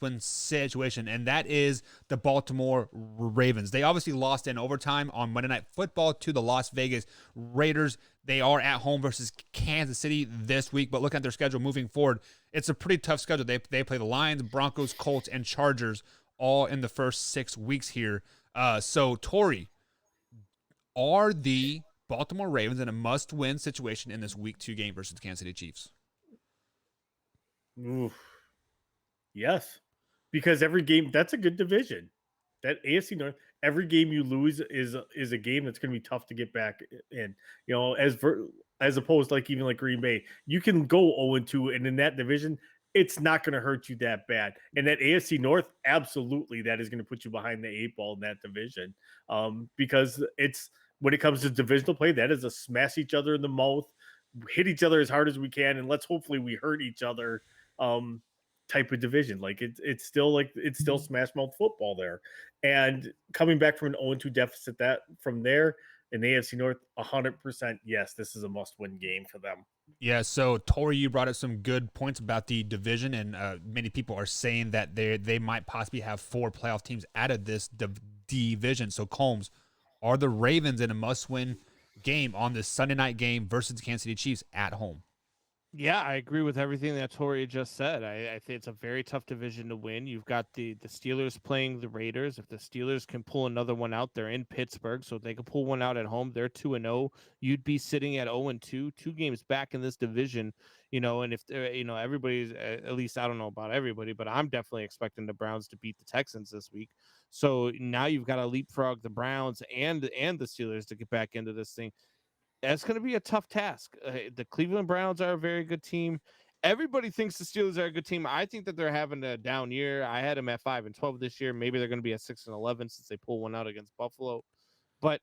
must-win situation, and that is the Baltimore Ravens. They obviously lost in overtime on Monday Night Football to the Las Vegas Raiders. They are at home versus Kansas City this week, but looking at their schedule moving forward, it's a pretty tough schedule. They play the Lions, Broncos, Colts, and Chargers all in the first 6 weeks here. So, Tori, are the Baltimore Ravens in a must-win situation in this Week 2 game versus the Kansas City Chiefs? Oof. Yes, because every game, that's a good division. That AFC North, every game you lose is a game that's going to be tough to get back in. As opposed to even like Green Bay, you can go 0-2, and in that division, it's not going to hurt you that bad. And that AFC North, absolutely, that is going to put you behind the 8 ball in that division. Because it's when it comes to divisional play, that is a smash each other in the mouth, hit each other as hard as we can, and let's hopefully we hurt each other. Type of division. It's still smash mouth football there. And coming back from an 0-2 deficit that from there in the AFC North, 100%, yes, this is a must-win game for them. Yeah, so Tori, you brought up some good points about the division, and many people are saying that they might possibly have 4 playoff teams out of this division. So, Combs, are the Ravens in a must-win game on this Sunday night game versus the Kansas City Chiefs at home? Yeah, I agree with everything that Tori just said. I think it's a very tough division to win. You've got the Steelers playing the Raiders. If the Steelers can pull another one out, they're in Pittsburgh, so if they can pull one out at home, they're 2-0. You'd be sitting at 0-2, 2 games back in this division, and if everybody's at least I don't know about everybody, but I'm definitely expecting the Browns to beat the Texans this week. So now you've got to leapfrog the Browns and the Steelers to get back into this thing. That's going to be a tough task. The Cleveland Browns are a very good team. Everybody thinks the Steelers are a good team. I think that they're having a down year. I had them at 5-12 this year. Maybe they're going to be at 6-11 since they pull one out against Buffalo. But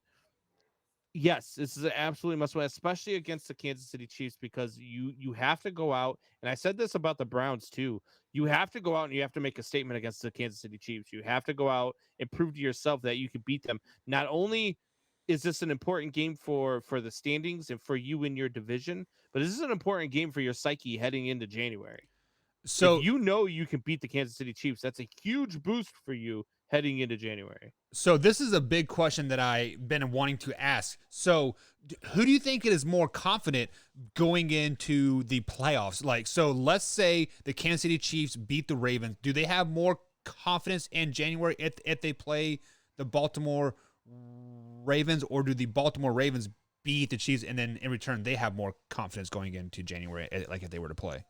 yes, this is an absolutely must win, especially against the Kansas City Chiefs, because you have to go out. And I said this about the Browns too. You have to go out and you have to make a statement against the Kansas City Chiefs. You have to go out and prove to yourself that you can beat them. Not only is this an important game for the standings and for you in your division, but this is an important game for your psyche heading into January. So if you can beat the Kansas City Chiefs, that's a huge boost for you heading into January. So this is a big question that I've been wanting to ask. So who do you think is more confident going into the playoffs? So let's say the Kansas City Chiefs beat the Ravens. Do they have more confidence in January if they play the Baltimore Ravens, or do the Baltimore Ravens beat the Chiefs and then in return they have more confidence going into January, like if they were to play?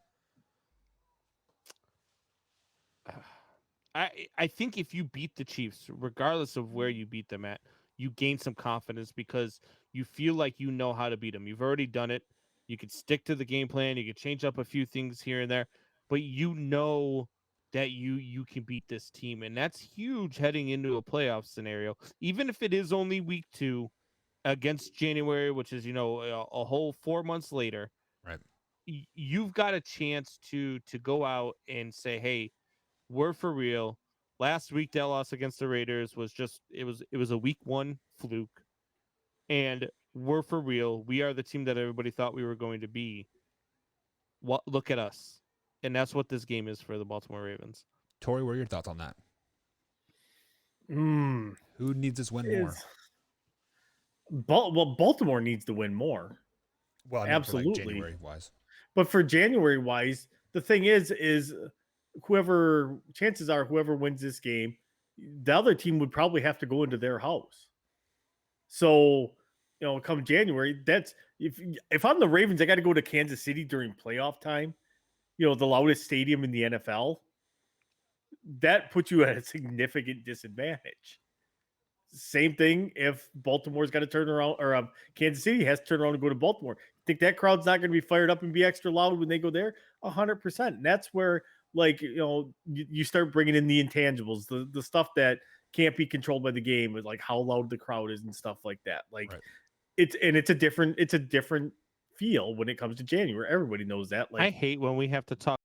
I think if you beat the Chiefs, regardless of where you beat them at, you gain some confidence because you feel like you know how to beat them. You've already done it. You could stick to the game plan. You could change up a few things here and there, but you know that you can beat this team, and that's huge heading into a playoff scenario. Even if it is only week 2 against January, which is a whole 4 months later, Right. You've got a chance to go out and say, hey, we're for real. Last week that loss against the Raiders was just it was a week 1 fluke, and we're for real. We are the team that everybody thought we were going to be. Look at us. And that's what this game is for the Baltimore Ravens. Tori, what are your thoughts on that? Who needs this win more? Baltimore needs to win more. Well, absolutely. January wise. But for January wise, the thing is chances are whoever wins this game, the other team would probably have to go into their house. So, come January, that's if I'm the Ravens, I got to go to Kansas City during playoff time, the loudest stadium in the NFL. That puts you at a significant disadvantage. Same thing if Baltimore's got to turn around, or Kansas City has to turn around and go to Baltimore. Think that crowd's not going to be fired up and be extra loud when they go there? 100%. And that's where, you start bringing in the intangibles, the stuff that can't be controlled by the game, with how loud the crowd is and stuff like that. Right. It's a different feel when it comes to January. Everybody knows that. I hate when we have to talk